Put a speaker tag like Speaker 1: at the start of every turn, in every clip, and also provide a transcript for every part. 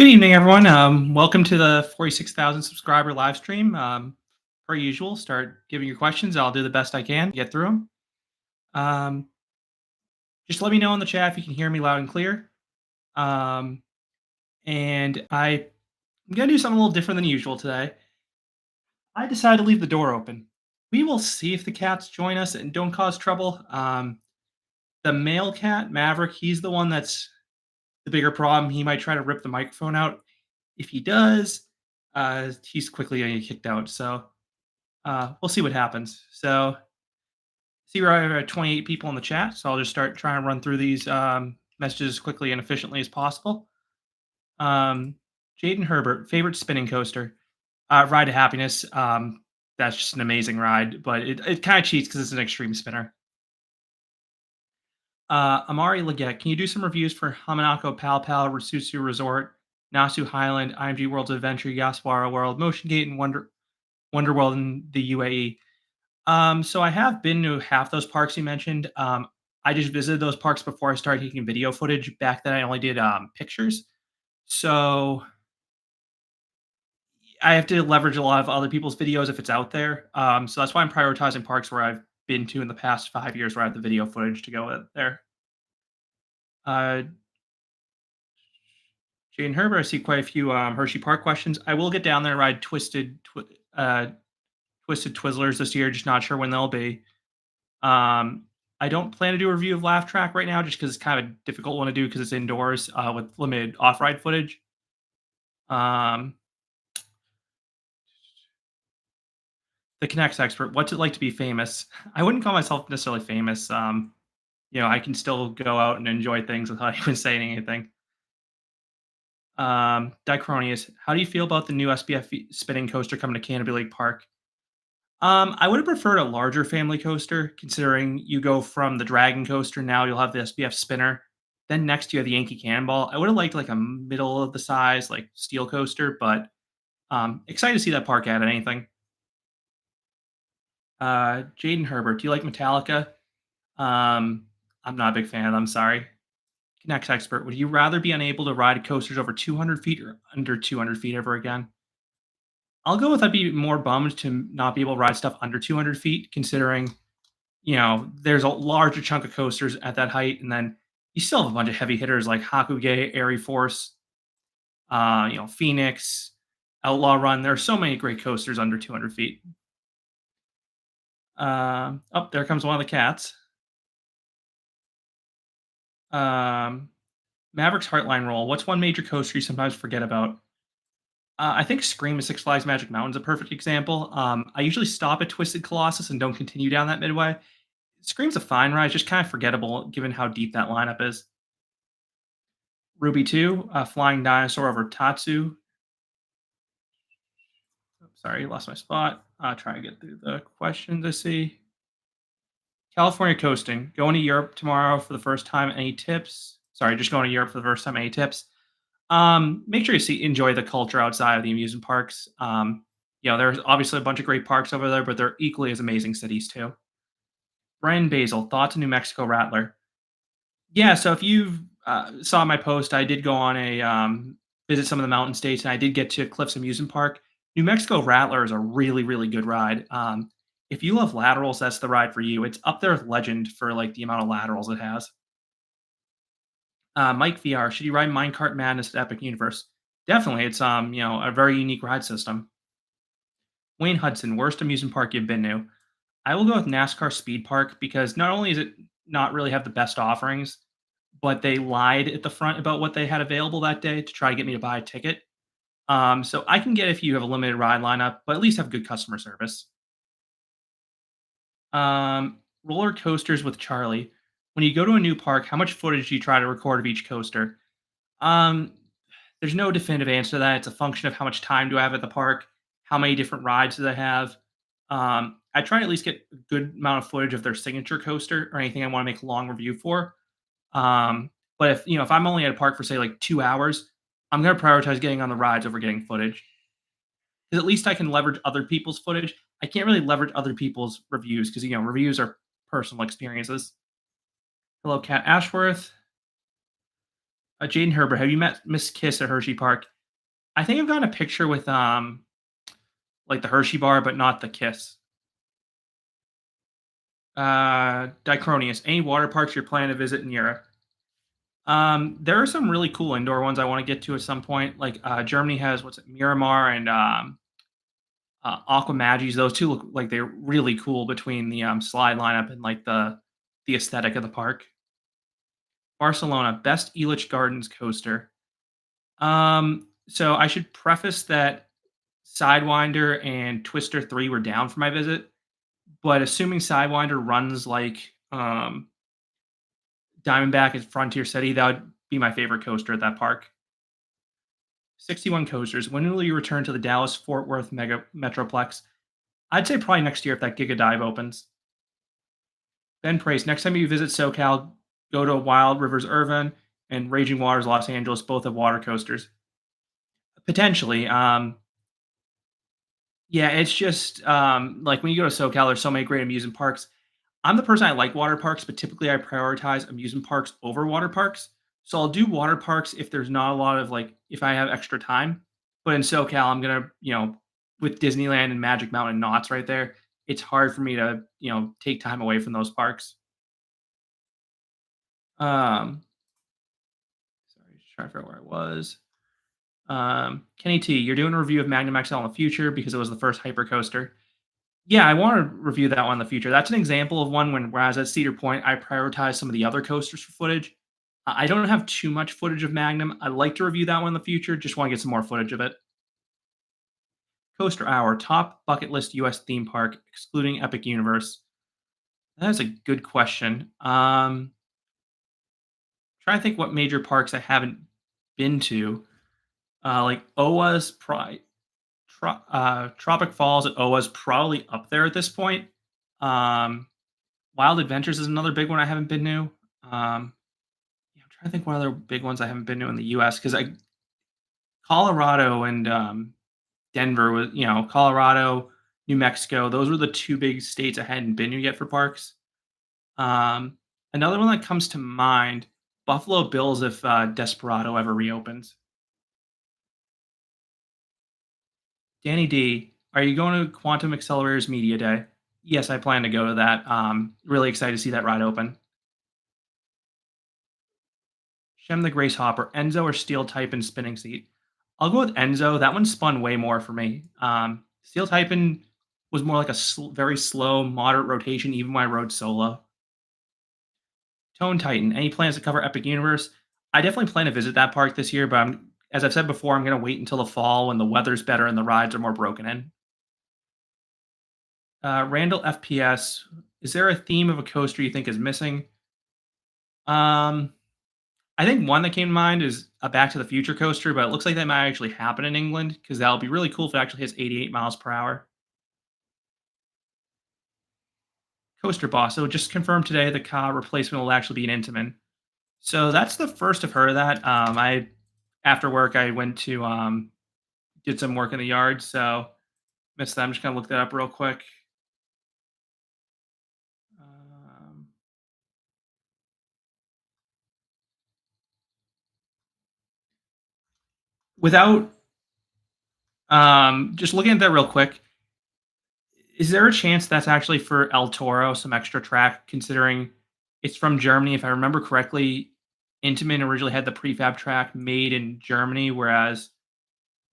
Speaker 1: Good evening, everyone. Welcome to the 46,000 subscriber live stream. Per usual, start giving your questions. I'll do the best I can to get through them. Um, just let me know in the chat if you can hear me loud and clear. Um, and I'm going to do something a little different than usual today. I decided to leave the door open. We will see if the cats join us and don't cause trouble. The male cat, Maverick, he's the one that's the bigger problem. He might try to rip the microphone out. If he does, he's quickly going to get kicked out. So we'll see what happens. So, see, we're at 28 people in the chat, so I'll just start trying to run through these messages as quickly and efficiently as possible. Um, Jaden Herbert, favorite spinning coaster, Ride to Happiness. That's just an amazing ride, but it kind of cheats because it's an extreme spinner. Amari Leggett, can you do some reviews for Hamanako Pal Pal, Rasusu Resort, Nasu Highland, IMG World's Adventure, Yaswara World, Motion Gate, and Wonder World in the UAE? So I have been to half those parks you mentioned. I just visited those parks before I started taking video footage. Back then, I only did pictures. So I have to leverage a lot of other people's videos if it's out there. So that's why I'm prioritizing parks where I've been to in the past 5 years where I have the video footage to go with there. Uh, Jane Herbert, I see quite a few Hershey Park questions. I will get down there and ride Twisted Twizzlers this year. Just not sure when they'll be. I don't plan to do a review of Laugh Track right now just because it's kind of a difficult one to do because it's indoors with limited off-ride footage. Um, the Connects expert, what's it like to be famous? I wouldn't call myself necessarily famous. I can still go out and enjoy things without even saying anything. Dicronius, how do you feel about the new SBF spinning coaster coming to Canobie Lake Park? I would have preferred a larger family coaster, considering you go from the Dragon coaster, now you'll have the SBF spinner. Then next you have the Yankee Cannonball. I would have liked like a middle of the size, like steel coaster, but excited to see that park add anything. Jaden Herbert, do you like Metallica? I'm not a big fan of them, sorry. Next expert, would you rather be unable to ride coasters over 200 feet or under 200 feet ever again? I'll go with I'd be more bummed to not be able to ride stuff under 200 feet, considering there's a larger chunk of coasters at that height, and then you still have a bunch of heavy hitters like Hakuge, Airy Force, Phoenix, Outlaw Run. There are so many great coasters under 200 feet. Oh, there comes one of the cats. Maverick's Heartline Roll. What's one major coaster you sometimes forget about? I think Scream of Six Flags Magic Mountain is a perfect example. I usually stop at Twisted Colossus and don't continue down that midway. Scream's a fine ride, just kind of forgettable given how deep that lineup is. Ruby 2, Flying Dinosaur over Tatsu. Sorry, lost my spot. Try to get through the questions I see. California coasting. Going to Europe tomorrow for the first time. Any tips? Sorry, just going to Europe for the first time. Any tips? Make sure you enjoy the culture outside of the amusement parks. There's obviously a bunch of great parks over there, but they're equally as amazing cities too. Brian Basil, thoughts on New Mexico Rattler? Yeah, so if you saw my post, I did go on a visit some of the mountain states, and I did get to Cliffs Amusement Park. New Mexico Rattler is a really, really good ride. If you love laterals, that's the ride for you. It's up there with Legend for like the amount of laterals it has. Mike VR, should you ride Minecart Madness at Epic Universe? Definitely, it's a very unique ride system. Wayne Hudson, worst amusement park you've been to? I will go with NASCAR Speed Park because not only is it not really have the best offerings, but they lied at the front about what they had available that day to try to get me to buy a ticket. So I can get if you have a limited ride lineup, but at least have good customer service. Roller coasters with Charlie. When you go to a new park, how much footage do you try to record of each coaster? Um, there's no definitive answer to that. It's a function of how much time do I have at the park, how many different rides do they have. I try to at least get a good amount of footage of their signature coaster or anything I want to make a long review for. But if I'm only at a park for say like 2 hours, I'm gonna prioritize getting on the rides over getting footage. 'Cause at least I can leverage other people's footage. I can't really leverage other people's reviews because reviews are personal experiences. Hello, Cat Ashworth. Jaden Herbert, have you met Miss Kiss at Hershey Park? I think I've gotten a picture with like the Hershey bar, but not the Kiss. Dicronius, any water parks you're planning to visit in Europe? There are some really cool indoor ones I want to get to at some point. Like Germany has what's it, Miramar and Aqua Magis. Those two look like they're really cool between the slide lineup and like the aesthetic of the park. Barcelona, best Elitch Gardens coaster. So I should preface that Sidewinder and Twister 3 were down for my visit, but assuming Sidewinder runs like Diamondback at Frontier City, that would be my favorite coaster at that park. 61 coasters. When will you return to the Dallas Fort Worth Mega Metroplex? I'd say probably next year if that Giga Dive opens. Ben Praise, next time you visit SoCal, go to Wild Rivers Irvine and Raging Waters Los Angeles. Both have water coasters. Potentially. Yeah, it's just like when you go to SoCal, there's so many great amusement parks. I'm the person I like water parks, but typically I prioritize amusement parks over water parks. So I'll do water parks if there's not a lot of like if I have extra time. But in SoCal, I'm gonna, with Disneyland and Magic Mountain and Knott's right there, it's hard for me to, take time away from those parks. Um, sorry, just trying to figure out where I was. Kenny T, you're doing a review of Magnum XL in the future because it was the first hyper coaster. Yeah, I want to review that one in the future. That's an example of one when, whereas at Cedar Point, I prioritize some of the other coasters for footage. I don't have too much footage of Magnum. I'd like to review that one in the future. Just want to get some more footage of it. Coaster Hour, top bucket list US theme park, excluding Epic Universe. That is a good question. Trying to think what major parks I haven't been to. Like OWA's, Tropic Falls at OWA's probably up there at this point. Um, Wild Adventures is another big one I haven't been to. Yeah, I'm trying to think what other big ones I haven't been to in the US because I Colorado and Denver was, Colorado, New Mexico. Those were the two big states I hadn't been to yet for parks. Um, Another one that comes to mind, Buffalo Bills if Desperado ever reopens. Danny D, are you going to Quantum Accelerators Media Day? Yes, I plan to go to that. Really excited to see that ride open. Shem the Grace Hopper, Enzo or Steel Type and Spinning Seat? I'll go with Enzo. That one spun way more for me. Steel Typing was more like a very slow, moderate rotation, even when I rode solo. Tone Titan, any plans to cover Epic Universe? I definitely plan to visit that park this year, but as I've said before, I'm going to wait until the fall when the weather's better and the rides are more broken in. Randall FPS, is there a theme of a coaster you think is missing? Um, I think one that came to mind is a Back to the Future coaster, but it looks like that might actually happen in England because that would be really cool if it actually hits 88 miles per hour. Coaster Boss. So just confirmed today the car replacement will actually be an Intamin. So that's the first I've heard of that. I after work I went to did some work in the yard, so missed that. I'm just gonna look that up real quick. Um, Without just looking at that real quick, is there a chance that's actually for El Toro, some extra track, considering it's from Germany? If I remember correctly, Intamin originally had the prefab track made in Germany, whereas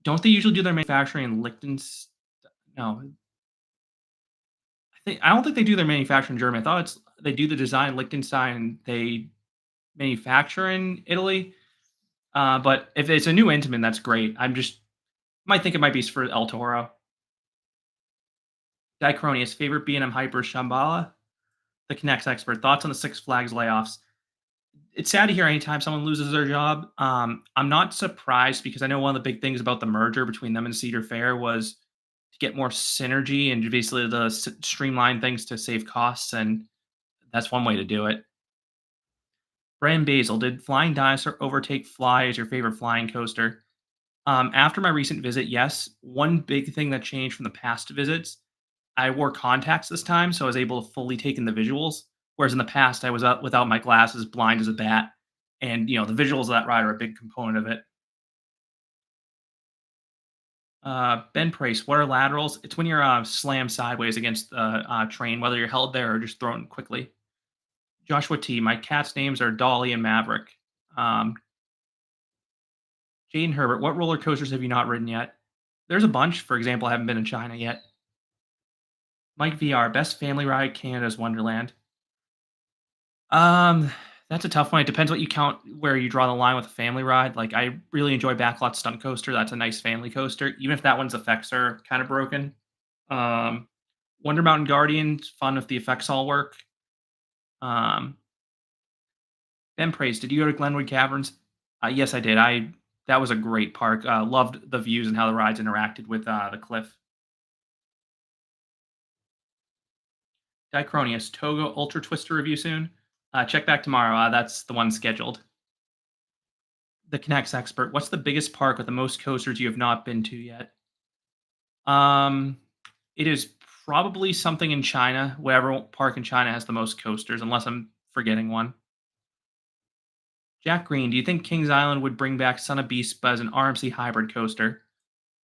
Speaker 1: don't they usually do their manufacturing in Liechtenstein? No, I don't think they do their manufacturing in Germany. I thought they do the design in Liechtenstein, and they manufacture in Italy. But if it's a new Intamin, that's great. I'm just might think it might be for El Toro. Dicronius, favorite B&M Hyper Shambhala? The Connects expert. Thoughts on the Six Flags layoffs? It's sad to hear anytime someone loses their job. I'm not surprised because I know one of the big things about the merger between them and Cedar Fair was to get more synergy and basically to streamline things to save costs, and that's one way to do it. Brian Basil, did Flying Dinosaur overtake Fly as your favorite flying coaster? After my recent visit, yes. One big thing that changed from the past visits, I wore contacts this time, so I was able to fully take in the visuals. Whereas in the past, I was up without my glasses, blind as a bat. and the visuals of that ride are a big component of it. Ben Price, what are laterals? It's when you're slammed sideways against the train, whether you're held there or just thrown quickly. Joshua T, my cat's names are Dolly and Maverick. Um, Jaden Herbert, what roller coasters have you not ridden yet? There's a bunch. For example, I haven't been in China yet. Mike VR, best family ride, Canada's Wonderland. Um, that's a tough one. It depends what you count, where you draw the line with a family ride. Like I really enjoy Backlot Stunt Coaster. That's a nice family coaster, even if that one's effects are kind of broken. Um, Wonder Mountain Guardians, fun if the effects all work. Um, Ben Praise, did you go to Glenwood Caverns? Yes, I did. I That was a great park. Loved the views and how the rides interacted with the cliff. Dicronius, Togo Ultra Twister review soon. Check back tomorrow. That's the one scheduled. The Connects expert. What's the biggest park with the most coasters you have not been to yet? Um, it is probably something in China. Whatever park in China has the most coasters, unless I'm forgetting one. Jack Green, do you think Kings Island would bring back Son of Beast as an RMC hybrid coaster?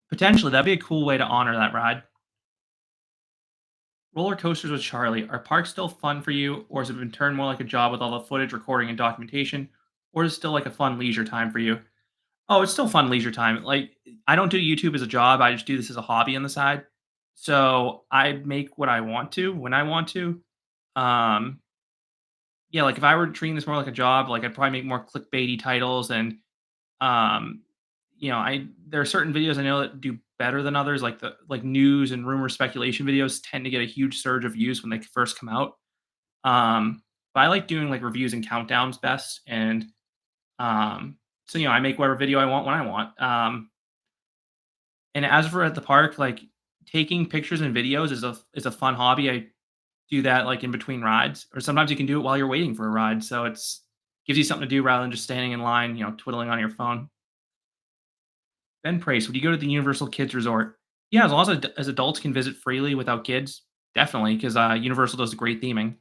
Speaker 1: Potentially, that'd be a cool way to honor that ride. Roller coasters with Charlie. Are parks still fun for you, or has it been turned more like a job with all the footage, recording, and documentation? Or is it still like a fun leisure time for you? Oh, it's still fun leisure time. Like, I don't do YouTube as a job. I just do this as a hobby on the side. So I make what I want to when I want to. Um, yeah, like if I were treating this more like a job, like I'd probably make more clickbaity titles and um, I there are certain videos I know that do better than others, like the news and rumor speculation videos tend to get a huge surge of views when they first come out. But I like doing like reviews and countdowns best, and so I make whatever video I want when I want. And as for at the park, like taking pictures and videos is a fun hobby. I do that like in between rides, or sometimes you can do it while you're waiting for a ride. So it's gives you something to do rather than just standing in line, twiddling on your phone. Ben Price, would you go to the Universal Kids Resort? Yeah, as long as adults can visit freely without kids, definitely, because Universal does great theming.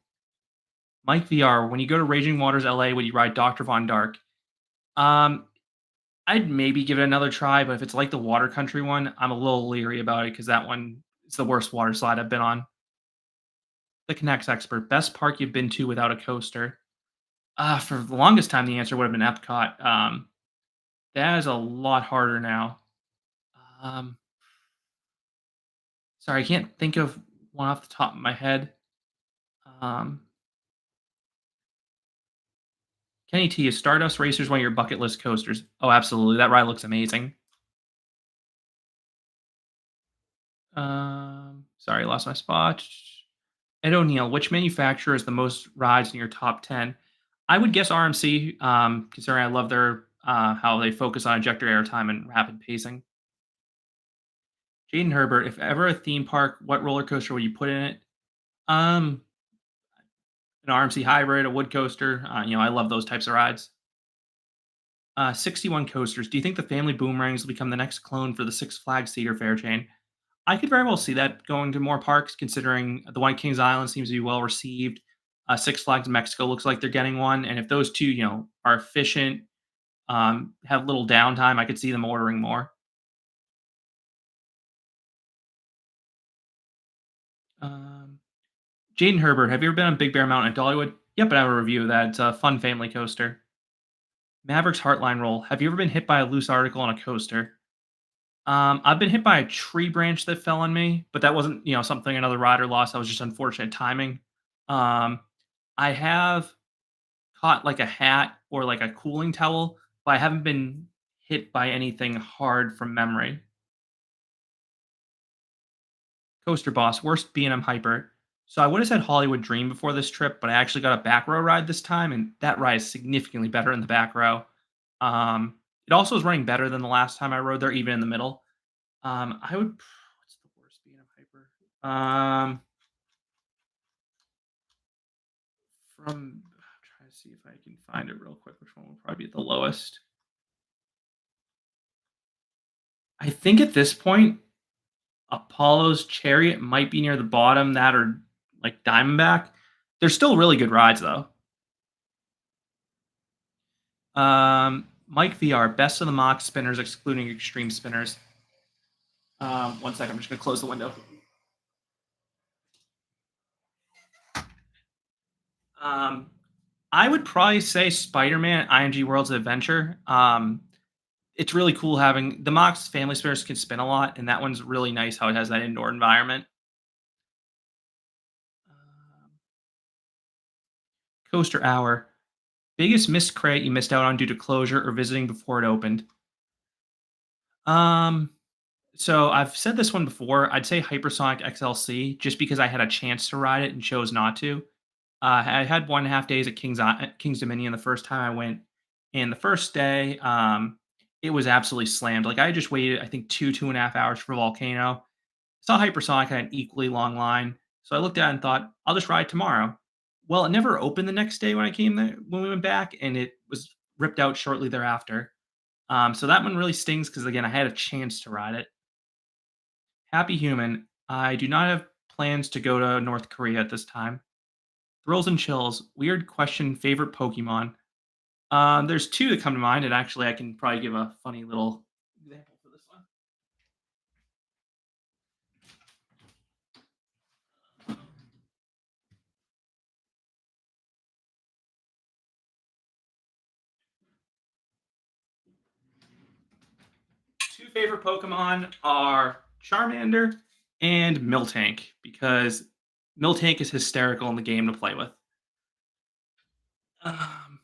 Speaker 1: Mike VR, when you go to Raging Waters LA, would you ride Dr. Von Dark? Um, I'd maybe give it another try, but if it's like the Water Country one, I'm a little leery about it because that one is the worst water slide I've been on. The Connects expert, best park you've been to without a coaster? For the longest time, the answer would have been Epcot. That is a lot harder now. Um, Sorry, I can't think of one off the top of my head. Um, Kenny T, is Stardust Racers one of your bucket list coasters? Oh, absolutely. That ride looks amazing. Sorry, lost my spot. Ed O'Neill, which manufacturer is the most rides in your top 10? I would guess RMC, considering I love their how they focus on ejector airtime and rapid pacing. Jaden Herbert, if ever a theme park, what roller coaster would you put in it? Um, an RMC hybrid, a wood coaster. I love those types of rides. 61 coasters. Do you think the family boomerangs will become the next clone for the Six Flags Cedar Fair chain? I could very well see that going to more parks, considering the one at Kings Island seems to be well received. Six Flags Mexico looks like they're getting one, and if those two, are efficient, have little downtime, I could see them ordering more. Um, Jaden Herbert, have you ever been on Big Bear Mountain at Dollywood? Yep, I have a review of that. It's a fun family coaster. Maverick's Heartline Roll. Have you ever been hit by a loose article on a coaster? I've been hit by a tree branch that fell on me, but that wasn't, something another rider lost. That was just unfortunate timing. Um, I have caught like a hat or like a cooling towel, but I haven't been hit by anything hard from memory. Coaster Boss, worst B&M hyper. So I would have said Hollywood Dream before this trip, but I actually got a back row ride this time, and that ride is significantly better in the back row. It also is running better than the last time I rode there, even in the middle. I would. What's the worst B&M hyper? I'm trying to see if I can find it real quick. Which one will probably be the lowest? I think at this point, Apollo's Chariot might be near the bottom. That or like Diamondback. They're still really good rides though. Mike VR, best of the mock spinners, excluding extreme spinners. One second, I'm just gonna close the window. Um, I would probably say Spider-Man, IMG Worlds of Adventure. It's really cool having the Mox Family Spinners can spin a lot, and that one's really nice how it has that indoor environment. Um, Coaster Hour, biggest missed crate you missed out on due to closure or visiting before it opened. Um, so I've said this one before. I'd say Hypersonic XLC just because I had a chance to ride it and chose not to. I had 1.5 days at King's Dominion the first time I went, and the first day, it was absolutely slammed. Like, I just waited, I think, 2.5 hours for Volcano. Saw Hypersonic had an equally long line, so I looked at it and thought, "I'll just ride tomorrow." Well, it never opened the next day when I came there when we went back, and it was ripped out shortly thereafter. So that one really stings because again, I had a chance to ride it. Happy Human, I do not have plans to go to North Korea at this time. Thrills and Chills, weird question, favorite Pokemon? There's 2 that come to mind, and actually I can probably give a funny little example for this one. 2 favorite Pokemon are Charmander and Miltank, because Miltank is hysterical in the game to play with. Um,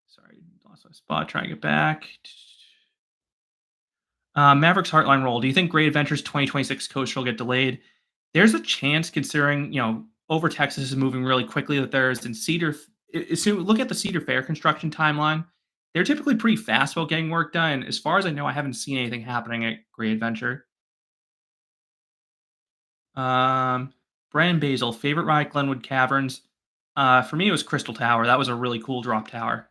Speaker 1: Sorry, lost my spot, trying to get back. Mavericks Heartline Roll. Do you think Great Adventures 2026 coaster will get delayed? There's a chance, considering over Texas is moving really quickly, that there's in Cedar. Look at the Cedar Fair construction timeline. They're typically pretty fast about getting work done. As far as I know, I haven't seen anything happening at Great Adventure. Um, Brandon Basil, favorite ride, Glenwood Caverns. For me, it was Crystal Tower. That was a really cool drop tower.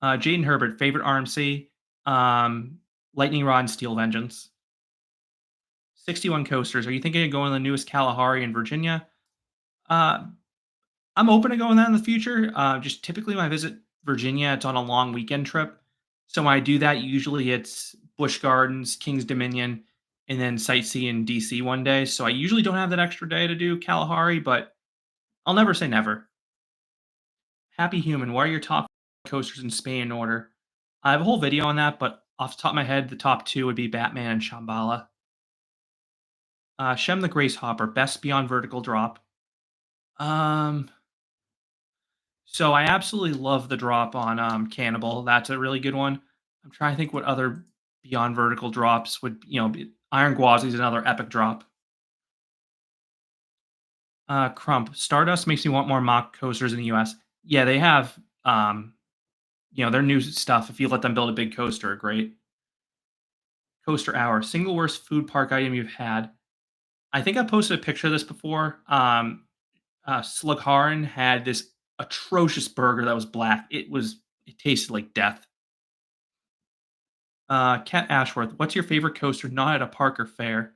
Speaker 1: Jaden Herbert, favorite RMC. Um, Lightning Rod and Steel Vengeance. 61 coasters. Are you thinking of going to the newest Kalahari in Virginia? Uh, I'm open to going that in the future. Just typically when I visit Virginia, it's on a long weekend trip. So when I do that, usually it's Busch Gardens, King's Dominion, and then sightsee in DC one day. So I usually don't have that extra day to do Kalahari, but I'll never say never. Happy Human, what are your top coasters in Spain in order? I have a whole video on that, but off the top of my head, the top 2 would be Batman and Shambhala. Shem the Grace Hopper, best beyond vertical drop. Um, so I absolutely love the drop on Cannibal. That's a really good one. I'm trying to think what other beyond vertical drops would be. Iron Gwazi is another epic drop. Crump Stardust makes me want more mock coasters in the U.S. Yeah, they have their new stuff. If you let them build a big coaster, great. Coaster Hour, single worst food park item you've had. I think I posted a picture of this before. Slugharan had this atrocious burger that was black. It tasted like death. Cat Ashworth, what's your favorite coaster not at a park or fair?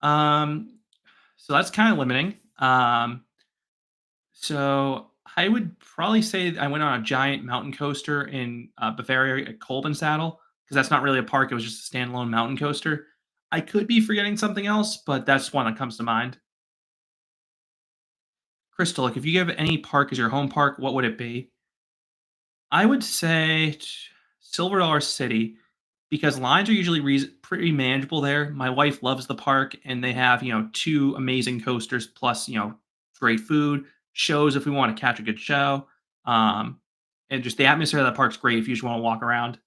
Speaker 1: Um, so that's kind of limiting. So I would probably say I went on a giant mountain coaster in Bavaria at Kolben Saddle, because that's not really a park. It was just a standalone mountain coaster. I could be forgetting something else, but that's one that comes to mind. Crystal, like if you give any park as your home park, what would it be? I would say Silver Dollar City, because lines are usually pretty manageable there. My wife loves the park, and they have 2 amazing coasters plus great food, shows if we want to catch a good show, um, and just the atmosphere of that park's great if you just want to walk around.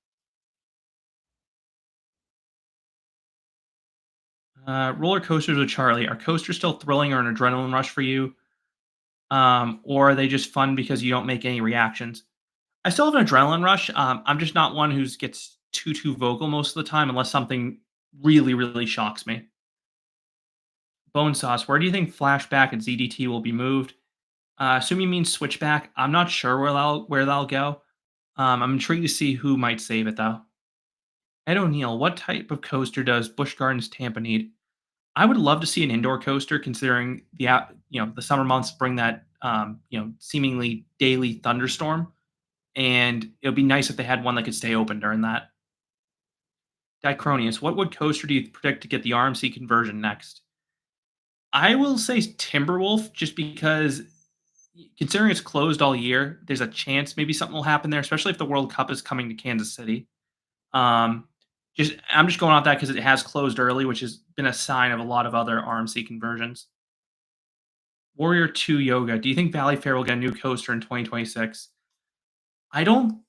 Speaker 1: Roller coasters with Charlie, are coasters still thrilling or an adrenaline rush for you, or are they just fun because you don't make any reactions? I still have an adrenaline rush. I'm just not one who gets too vocal most of the time unless something really shocks me. Bone sauce. Where do you think flashback and ZDT will be moved? Assume you mean switchback. I'm not sure where they'll go. I'm intrigued to see who might save it though. Ed O'Neill. What type of coaster does Busch Gardens Tampa need? I would love to see an indoor coaster, considering the summer months bring that seemingly daily thunderstorm, and it would be nice if they had one that could stay open during that. Dicronius, what wood coaster do you predict to get the RMC conversion next? I will say Timberwolf, just because considering it's closed all year, there's a chance maybe something will happen there, especially if the World Cup is coming to Kansas City. Um, I'm just going off that because it has closed early, which has been a sign of a lot of other RMC conversions. Warrior 2 Yoga. Do you think Valley Fair will get a new coaster in 2026? I don't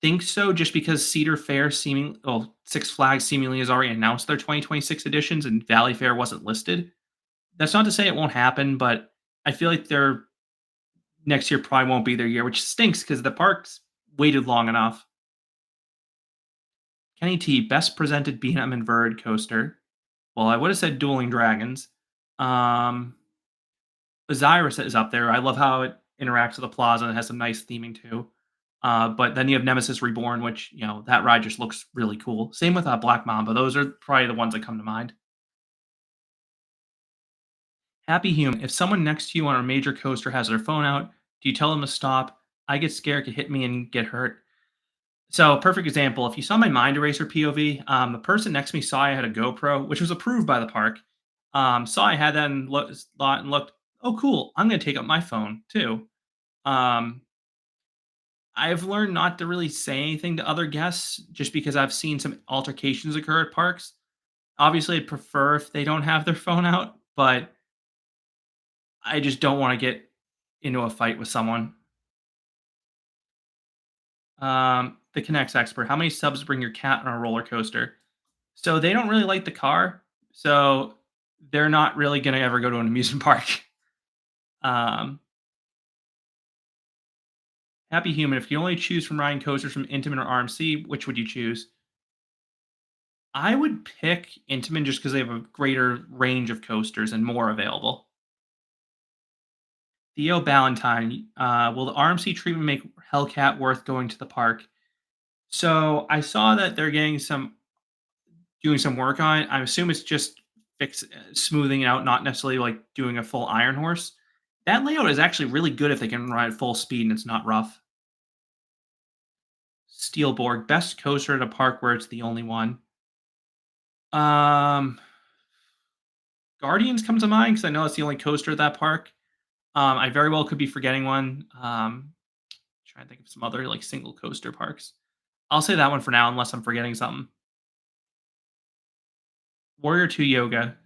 Speaker 1: think so, just because Six Flags seemingly has already announced their 2026 editions and Valley Fair wasn't listed. That's not to say it won't happen, but I feel like their next year probably won't be their year, which stinks because the park's waited long enough. Kenny T, best presented B&M and Bird coaster. Well, I would have said Dueling Dragons. Um, Osiris is up there. I love how it interacts with the plaza and has some nice theming too. But then you have Nemesis Reborn, which that ride just looks really cool. Same with Black Mamba. Those are probably the ones that come to mind. Happy Human. If someone next to you on a major coaster has their phone out, do you tell them to stop? I get scared, could hit me and get hurt. So, perfect example. If you saw my Mind Eraser POV, the person next to me saw I had a GoPro, which was approved by the park. Saw I had that and thought and looked, oh, cool. I'm going to take up my phone too. Um, I've learned not to really say anything to other guests just because I've seen some altercations occur at parks. Obviously, I'd prefer if they don't have their phone out, but I just don't want to get into a fight with someone. The Connects expert. How many subs bring your cat on a roller coaster? So they don't really like the car, so they're not really going to ever go to an amusement park. Um, Happy Human. If you only choose from riding coasters from Intamin or RMC, which would you choose? I would pick Intamin just because they have a greater range of coasters and more available. Theo Ballantyne, will the RMC treatment make Hellcat worth going to the park? So I saw that they're doing some work on it. I assume it's just smoothing it out, not necessarily like doing a full Iron Horse. That layout is actually really good if they can ride full speed and it's not rough. Steelborg, best coaster at a park where it's the only one. Um, Guardians comes to mind because I know it's the only coaster at that park. I very well could be forgetting one. Trying to think of some other like single coaster parks. I'll say that one for now, unless I'm forgetting something. Warrior 2 Yoga.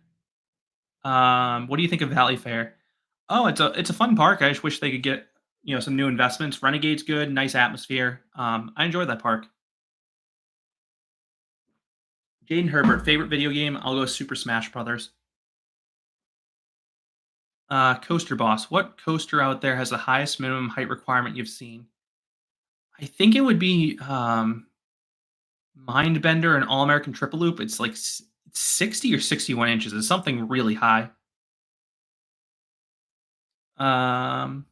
Speaker 1: What do you think of Valley Fair? Oh, it's a fun park. I just wish they could get some new investments. Renegade's good, nice atmosphere. I enjoyed that park. Jaden Herbert, favorite video game? I'll go Super Smash Brothers. Coaster Boss, what coaster out there has the highest minimum height requirement you've seen? I think it would be Mindbender and All American Triple Loop. It's like 60 or 61 inches. It's something really high. Um,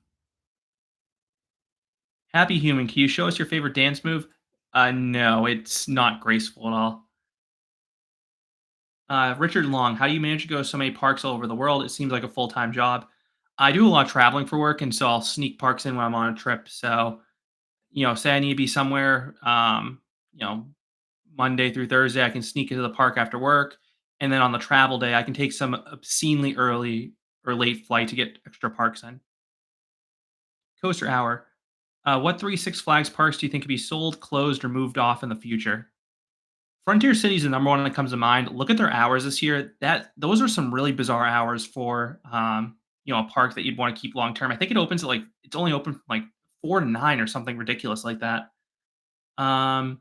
Speaker 1: Happy Human, can you show us your favorite dance move? No, it's not graceful at all. Richard Long, how do you manage to go to so many parks all over the world? It seems like a full time job. I do a lot of traveling for work, and so I'll sneak parks in when I'm on a trip. So, say I need to be somewhere, you know, Monday through Thursday, I can sneak into the park after work. And then on the travel day, I can take some obscenely early or late flight to get extra parks in. Coaster Hour. What three Six Flags parks do you think could be sold, closed, or moved off in the future? Frontier City is the number one that comes to mind. Look at their hours this year. Those are some really bizarre hours for a park that you'd want to keep long term. I think it opens at it's only open from like 4 to 9 or something ridiculous like that. Um,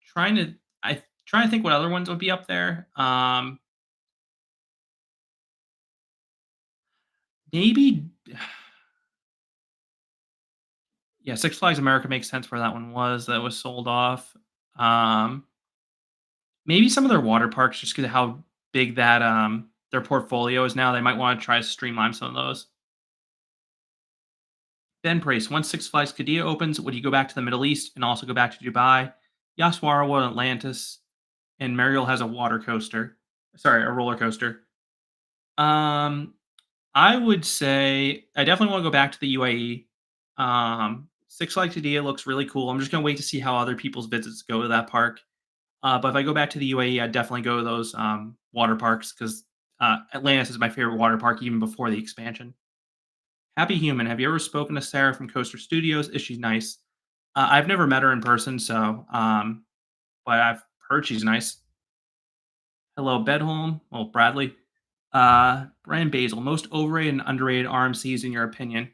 Speaker 1: trying to I trying to think what other ones would be up there. Maybe yeah, Six Flags America makes sense where that one was that was sold off. Um, Maybe some of their water parks just because of how big that their portfolio is now. They might want to try to streamline some of those. Ben Price, once Six Flags Qiddiya opens, would you go back to the Middle East and also go back to Dubai? Yaswara will Atlantis, and Mariel has a water coaster. Sorry, a roller coaster. Um, I would say I definitely want to go back to the UAE. Six Flags Qiddiya looks really cool. I'm just gonna wait to see how other people's visits go to that park. But if I go back to the UAE, I'd definitely go to those water parks because Atlantis is my favorite water park even before the expansion. Happy Human, have you ever spoken to Sarah from Coaster Studios? Is she nice? I've never met her in person, but I've heard she's nice. Hello, Bedholm. Well, Bradley. Brian Basil, most overrated and underrated RMCs in your opinion?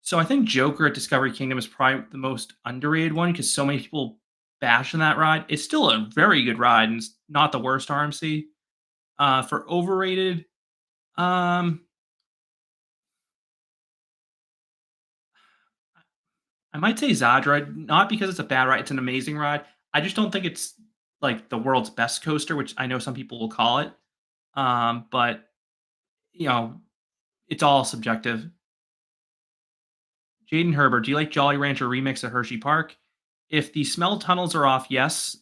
Speaker 1: So I think Joker at Discovery Kingdom is probably the most underrated one because so many people bash on that ride. It's still a very good ride and it's not the worst RMC. For overrated, um, I might say Zadra, not because it's a bad ride. It's an amazing ride. I just don't think it's like the world's best coaster, which I know some people will call it. But you know, it's all subjective. Jaden Herbert, do you like Jolly Rancher Remix at Hershey Park? If the smell tunnels are off, yes.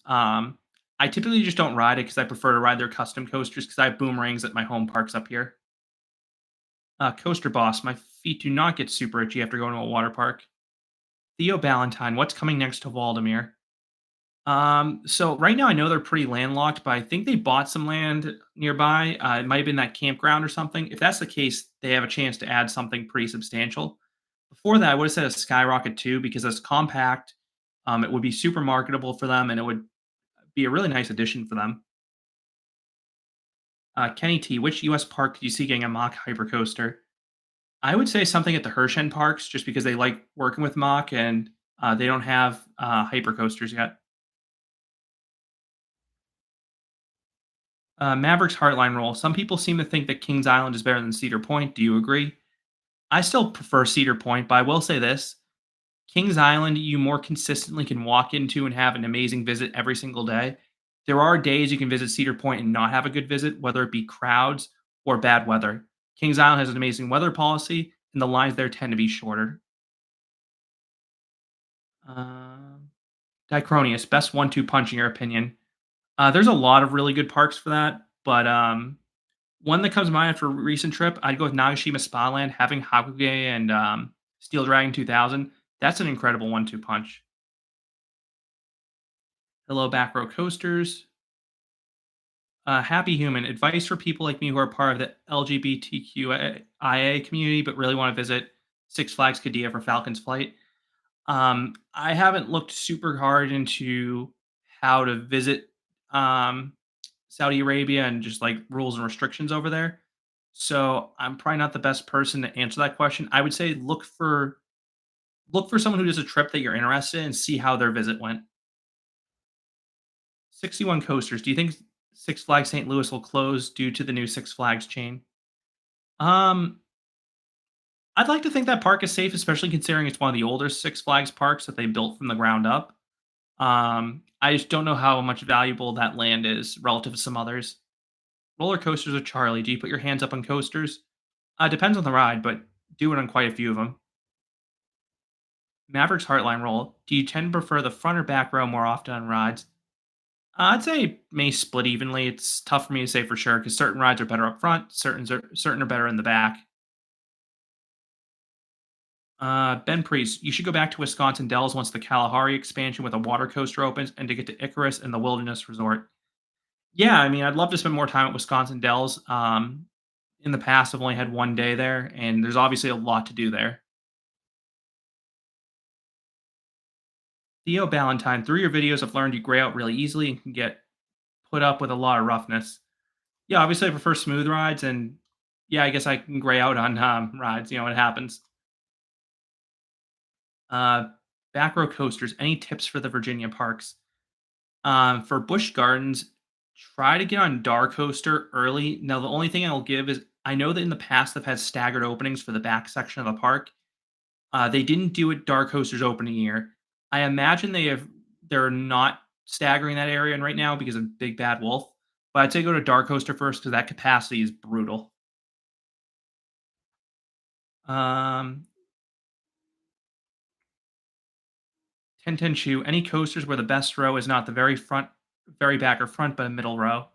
Speaker 1: I typically just don't ride it because I prefer to ride their custom coasters because I have boomerangs at my home parks up here. Coaster Boss, my feet do not get super itchy after going to a water park. Theo Ballantyne, what's coming next to Waldemir? So right now I know they're pretty landlocked, but I think they bought some land nearby. It might have been that campground or something. If that's the case, they have a chance to add something pretty substantial. Before that, I would have said a Skyrocket 2 because it's compact. It would be super marketable for them, and it would be a really nice addition for them. Kenny T, which U.S. park could you see getting a mock hypercoaster? I would say something at the Hershen parks, just because they like working with mock and they don't have hypercoasters yet. Maverick's Heartline roll. Some people seem to think that Kings Island is better than Cedar Point. Do you agree? I still prefer Cedar Point, but I will say this: Kings Island, you more consistently can walk into and have an amazing visit every single day. There are days you can visit Cedar Point and not have a good visit, whether it be crowds or bad weather. Kings Island has an amazing weather policy, and the lines there tend to be shorter. Um, Dicronius, best one-two punch in your opinion? There's a lot of really good parks for that, but one that comes to mind after a recent trip, I'd go with Nagashima Spa Land. Having Hakuge and Steel Dragon 2000, that's an incredible one-two punch. Hello, back row coasters. Happy Human, advice for people like me who are part of the LGBTQIA community but really want to visit Six Flags Qiddiya for Falcon's Flight. I haven't looked super hard into how to visit um, Saudi Arabia and just like rules and restrictions over there. So I'm probably not the best person to answer that question. I would say look for someone who does a trip that you're interested in and see how their visit went. 61 coasters. Do you think Six Flags St. Louis will close due to the new Six Flags chain? Um, I'd like to think that park is safe, especially considering it's one of the older Six Flags parks that they built from the ground up. I just don't know how much valuable that land is relative to some others. Roller coasters with Charlie. Do you put your hands up on coasters? Depends on the ride, but do it on quite a few of them. Maverick's Heartline roll. Do you tend to prefer the front or back row more often on rides? I'd say may split evenly. It's tough for me to say for sure because certain rides are better up front, certain are better in the back. Ben Priest, you should go back to Wisconsin Dells once the Kalahari expansion with a water coaster opens and to get to Icarus and the Wilderness Resort. Yeah, I mean, I'd love to spend more time at Wisconsin Dells. In the past, I've only had 1 day there, and there's obviously a lot to do there. Theo Ballantyne, through your videos, I've learned you gray out really easily and can get put up with a lot of roughness. Yeah, obviously, I prefer smooth rides, and yeah, I guess I can gray out on rides. It happens. Uh, Back row coasters. Any tips for the Virginia parks? For Busch Gardens, try to get on Dar Coaster early. Now, the only thing I'll give is I know that in the past they've had staggered openings for the back section of the park. They didn't do it Dar Coaster's opening year. I imagine they're not staggering that area right now because of Big Bad Wolf. But I'd say go to Dar Coaster first because that capacity is brutal. Um, 1010 Shoe. Any coasters where the best row is not the very front, very back or front, but a middle row?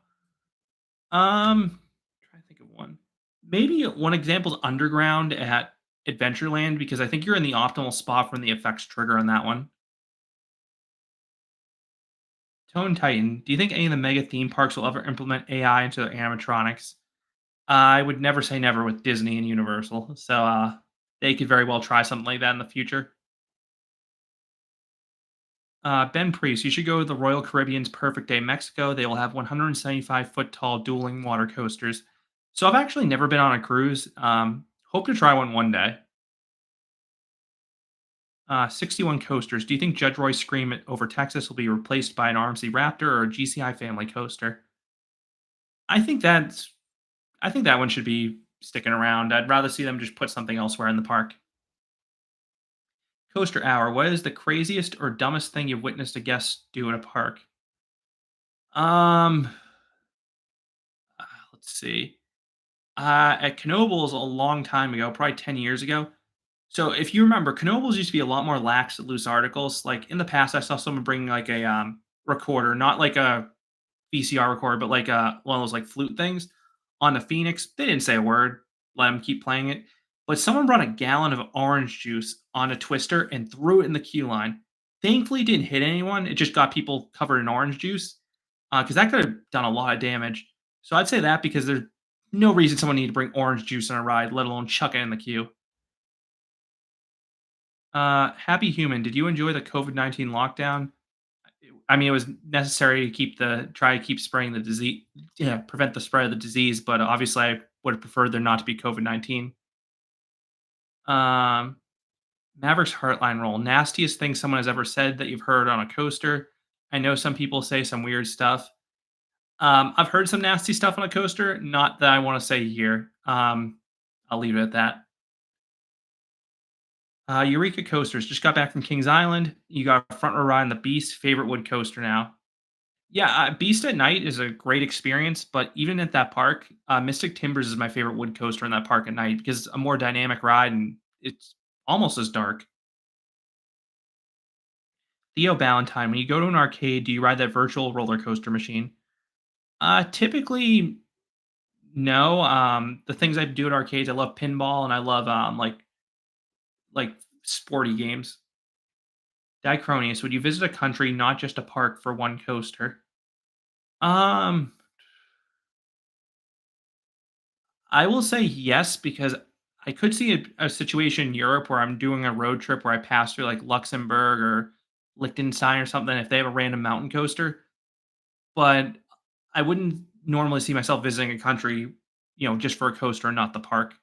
Speaker 1: Trying to think of one. Maybe one example is Underground at Adventureland because I think you're in the optimal spot when the effects trigger on that one. Tone Titan, do you think any of the mega theme parks will ever implement AI into their animatronics? I would never say never with Disney and Universal, so they could very well try something like that in the future. Ben Priest, you should go to the Royal Caribbean's Perfect Day Mexico. They will have 175-foot tall dueling water coasters. So I've actually never been on a cruise. Hope to try one day. 61 coasters. Do you think Judge Roy's Scream over Texas will be replaced by an RMC Raptor or a GCI family coaster? I think that's. I think that one should be sticking around. I'd rather see them just put something elsewhere in the park. Coaster Hour. What is the craziest or dumbest thing you've witnessed a guest do at a park? Um, let's see. At Knoebels a long time ago, probably 10 years ago. So if you remember, Knoebels used to be a lot more lax at loose articles. Like in the past, I saw someone bring like a recorder, not like a VCR recorder, but like one of those like flute things on the Phoenix. They didn't say a word. Let them keep playing it. But someone brought a gallon of orange juice on a twister and threw it in the queue line. Thankfully, it didn't hit anyone. It just got people covered in orange juice because that could have done a lot of damage. So I'd say that because there's no reason someone need to bring orange juice on a ride, let alone chuck it in the queue. Happy Human, did you enjoy the COVID-19 lockdown? I mean, it was necessary to try to keep spraying the disease, yeah, prevent the spread of the disease. But obviously, I would have preferred there not to be COVID-19. Um, Maverick's Heartline roll, nastiest thing someone has ever said that you've heard on a coaster. I know some people say some weird stuff. I've heard some nasty stuff on a coaster, not that I want to say here. I'll leave it at that. Eureka Coasters just got back from Kings Island. You got a front row ride on the Beast, favorite wood coaster now. Yeah, Beast at night is a great experience, but even at that park, Mystic Timbers is my favorite wood coaster in that park at night because it's a more dynamic ride and it's almost as dark. Theo Ballantyne, when you go to an arcade, do you ride that virtual roller coaster machine? Typically, no. The things I do at arcades, I love pinball and I love like sporty games. Dicronius, would you visit a country, not just a park, for one coaster? Um, I will say yes because I could see a situation in Europe where I'm doing a road trip where I pass through like Luxembourg or Liechtenstein or something if they have a random mountain coaster. But I wouldn't normally see myself visiting a country, just for a coaster and not the park.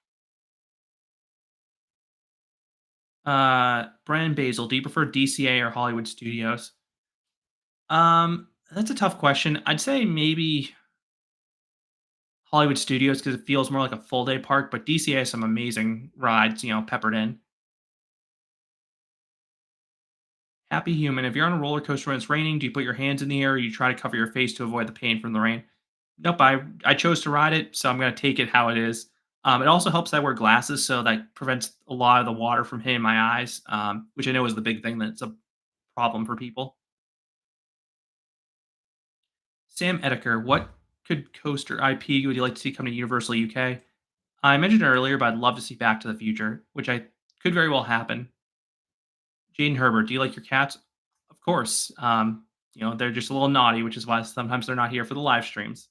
Speaker 1: Brandon Basil, do you prefer DCA or Hollywood Studios? That's a tough question. I'd say maybe Hollywood Studios because it feels more like a full day park, but DCA has some amazing rides, peppered in. Happy Human, if you're on a roller coaster and it's raining, do you put your hands in the air or you try to cover your face to avoid the pain from the rain? Nope, I chose to ride it, so I'm gonna take it how it is. It also helps that I wear glasses, so that prevents a lot of the water from hitting my eyes, which I know is the big thing that's a problem for people. Sam Edeker, what could coaster IP would you like to see come to Universal UK? I mentioned it earlier, but I'd love to see Back to the Future, which I could very well happen. Jaden Herbert, do you like your cats? Of course. They're just a little naughty, which is why sometimes they're not here for the live streams.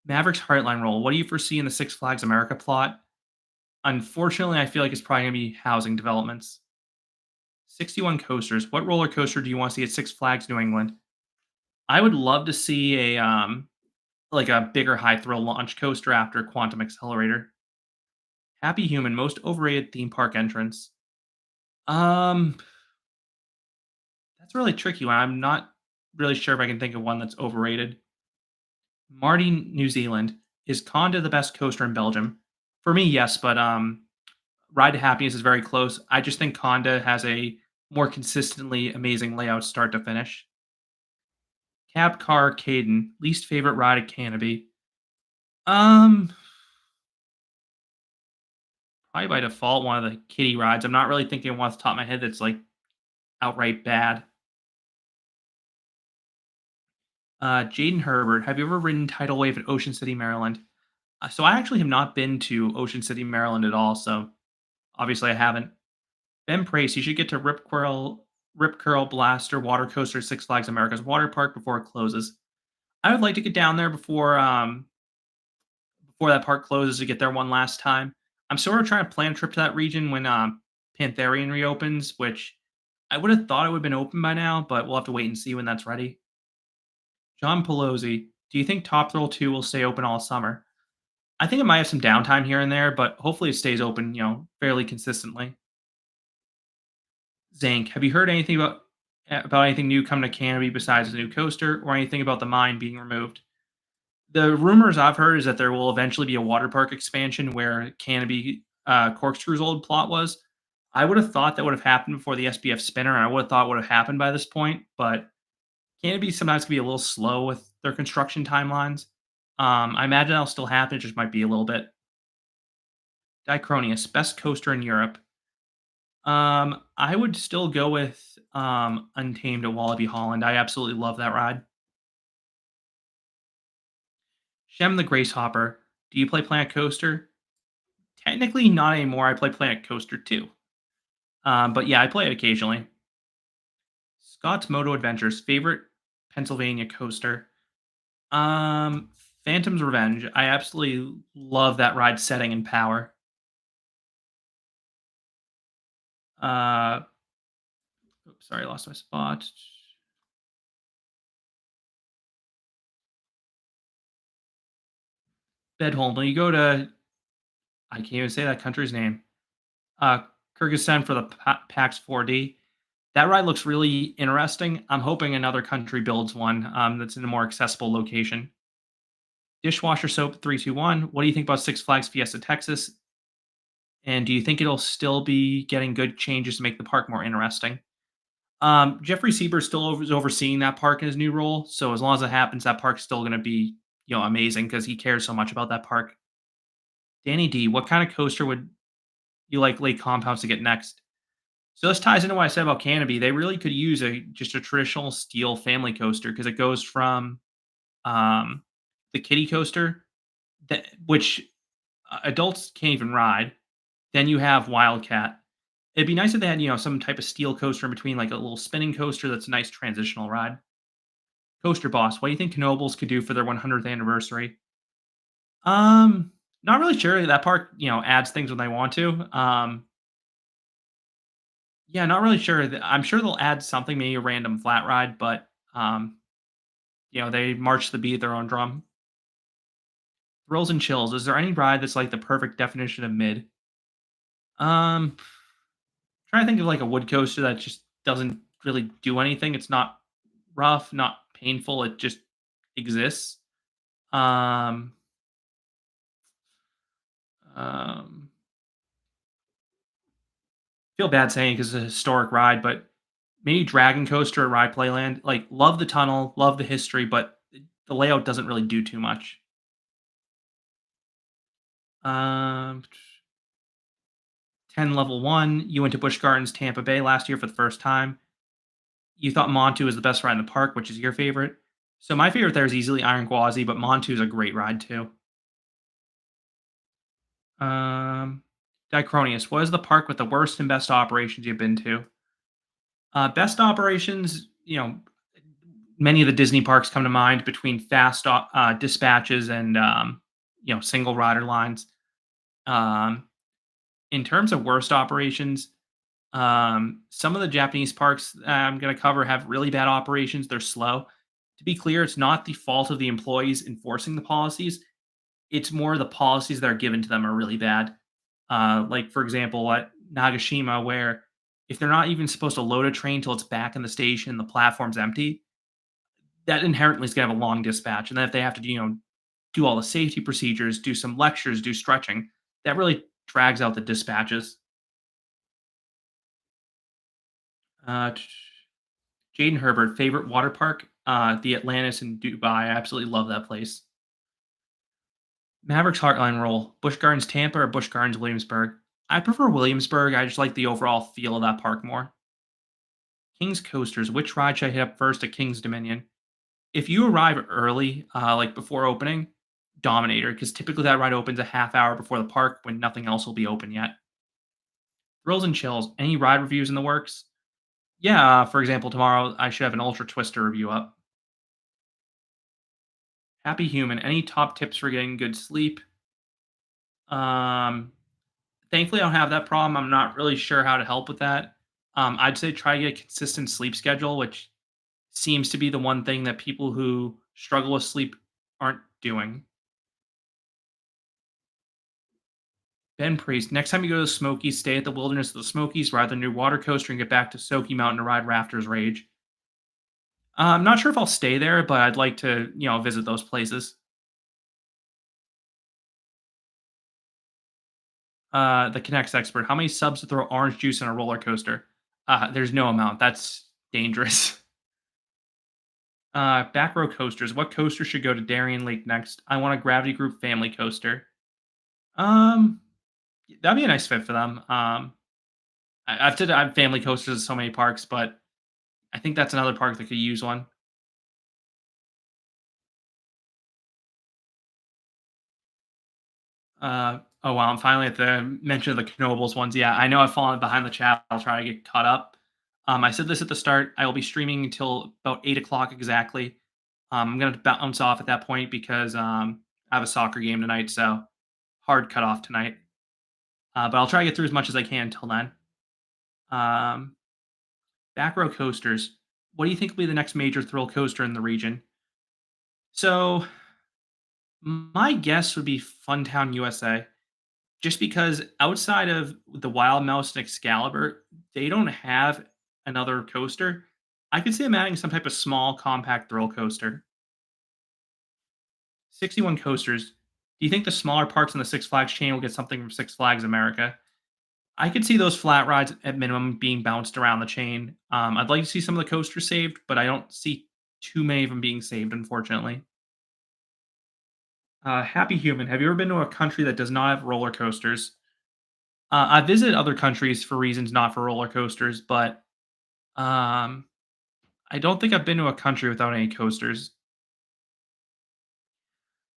Speaker 1: Maverick's Heartline roll. What do you foresee in the Six Flags America plot? Unfortunately, I feel like it's probably going to be housing developments. 61 coasters. What roller coaster do you want to see at Six Flags New England? I would love to see a bigger high thrill launch coaster after Quantum Accelerator. Happy Human, most overrated theme park entrance. Um, that's a really tricky one. I'm not really sure if I can think of one that's overrated. Marty, New Zealand. Is Conda the best coaster in Belgium? For me, yes, but Ride to Happiness is very close. I just think Conda has a more consistently amazing layout start to finish. Cab Car Caden, least favorite ride at Canobie. Um, Probably by default one of the kiddie rides. I'm not really thinking of one off the top of my head that's like outright bad. Jaden Herbert, have you ever ridden Tidal Wave at Ocean City, Maryland? So I actually have not been to Ocean City, Maryland at all. So obviously I haven't. Ben Prace, you should get to Rip Curl Blaster Water Coaster at Six Flags America's Water Park before it closes. I would like to get down there before that park closes to get there one last time. I'm sort of trying to plan a trip to that region when Pantherian reopens, which I would have thought it would have been open by now, but we'll have to wait and see when that's ready. John Pelosi, do you think Top Thrill 2 will stay open all summer? I think it might have some downtime here and there, but hopefully it stays open, fairly consistently. Zank, have you heard anything about anything new coming to Canopy besides the new coaster or anything about the mine being removed? The rumors I've heard is that there will eventually be a water park expansion where Canopy Corkscrew's old plot was. I would have thought that would have happened before the SBF spinner, and I would have thought it would have happened by this point, but Canopy sometimes can be a little slow with their construction timelines. I imagine that'll still happen, it just might be a little bit. Dicronius, best coaster in Europe. I would still go with Untamed at Wallaby Holland. I absolutely love that ride. Shem the Grace Hopper. Do you play Planet Coaster? Technically not anymore. I play Planet Coaster too. But yeah, I play it occasionally. Scott's Moto Adventures. Favorite Pennsylvania coaster. Um, Phantom's Revenge. I absolutely love that ride setting and power. Uh, oops, sorry, I lost my spot. Bedholm. When you go to, I can't even say that country's name. Kyrgyzstan for the PAX 4D. That ride looks really interesting. I'm hoping another country builds one that's in a more accessible location. Dishwasher Soap 321. What do you think about Six Flags Fiesta Texas? And do you think it'll still be getting good changes to make the park more interesting? Jeffrey Sieber still is overseeing that park in his new role. So as long as it happens, that park's still going to be amazing because he cares so much about that park. Danny D, what kind of coaster would you like Lake Compounds to get next? So this ties into what I said about Canopy. They really could use a traditional steel family coaster because it goes from um, the kiddie coaster which adults can't even ride. Then you have Wildcat. It'd be nice if they had some type of steel coaster in between, like a little spinning coaster that's a nice transitional ride. Coaster Boss, what do you think Knobles could do for their 100th anniversary? Um, Not really sure. That park, adds things when they want to. Yeah, not really sure. I'm sure they'll add something, maybe a random flat ride, but they march the beat their own drum. Thrills and chills. Is there any ride that's like the perfect definition of mid? Um, Trying to think of like a wood coaster that just doesn't really do anything. It's not rough, not painful. It just exists. Um, um, Feel bad saying because it's a historic ride, but maybe Dragon Coaster at Ride Playland. Like, love the tunnel, love the history, but the layout doesn't really do too much. Um, 10 level one. You went to Busch Gardens Tampa Bay last year for the first time. You thought Montu was the best ride in the park, which is your favorite. So my favorite there is easily Iron Gwazi, but Montu is a great ride too. Um, Dicronius, what is the park with the worst and best operations you've been to? Best operations, many of the Disney parks come to mind between fast dispatches and single rider lines. Um, in terms of worst operations, some of the Japanese parks I'm going to cover have really bad operations. They're slow. To be clear, it's not the fault of the employees enforcing the policies. It's more the policies that are given to them are really bad. Like for example, at Nagashima, where if they're not even supposed to load a train till it's back in the station, the platform's empty, that inherently is going to have a long dispatch. And then if they have to, do all the safety procedures, do some lectures, do stretching, that really drags out the dispatches. Uh, Jaden Herbert, favorite water park? The Atlantis in Dubai. I absolutely love that place. Mavericks Heartline roll. Busch Gardens Tampa or Busch Gardens Williamsburg? I prefer Williamsburg. I just like the overall feel of that park more. King's Coasters. Which ride should I hit up first at King's Dominion? If you arrive early, like before opening, Dominator because typically that ride opens a half hour before the park when nothing else will be open yet. Thrills and chills. Any ride reviews in the works? Yeah. For example, tomorrow I should have an Ultra Twister review up. Happy Human. Any top tips for getting good sleep? Um, Thankfully, I don't have that problem. I'm not really sure how to help with that. I'd say try to get a consistent sleep schedule, which seems to be the one thing that people who struggle with sleep aren't doing. Ben Priest, next time you go to the Smokies, stay at the Wilderness of the Smokies, ride the new water coaster, and get back to Soaky Mountain to ride Rafters Rage. I'm not sure if I'll stay there, but I'd like to, visit those places. The Connects expert, how many subs to throw orange juice in a roller coaster? There's no amount. That's dangerous. Back row coasters. What coaster should go to Darien Lake next? I want a Gravity Group family coaster. Um, that'd be a nice fit for them. I've family coasters at so many parks, but I think that's another park that could use one. Oh wow, I'm finally at the mention of the Knobles ones. Yeah, I know I've fallen behind the chat. I'll try to get caught up. I said this at the start. I will be streaming until about 8 o'clock exactly. I'm gonna bounce off at that point because I have a soccer game tonight, so hard cut off tonight. But I'll try to get through as much as I can until then. Um, Back row coasters. What do you think will be the next major thrill coaster in the region? So my guess would be Funtown USA. Just because outside of the Wild Mouse and Excalibur, they don't have another coaster. I could see them adding some type of small, compact thrill coaster. 61 coasters. Do you think the smaller parks in the Six Flags chain will get something from Six Flags America? I could see those flat rides at minimum being bounced around the chain. I'd like to see some of the coasters saved, but I don't see too many of them being saved, unfortunately. Happy Human. Have you ever been to a country that does not have roller coasters? I visited other countries for reasons not for roller coasters, but um, I don't think I've been to a country without any coasters.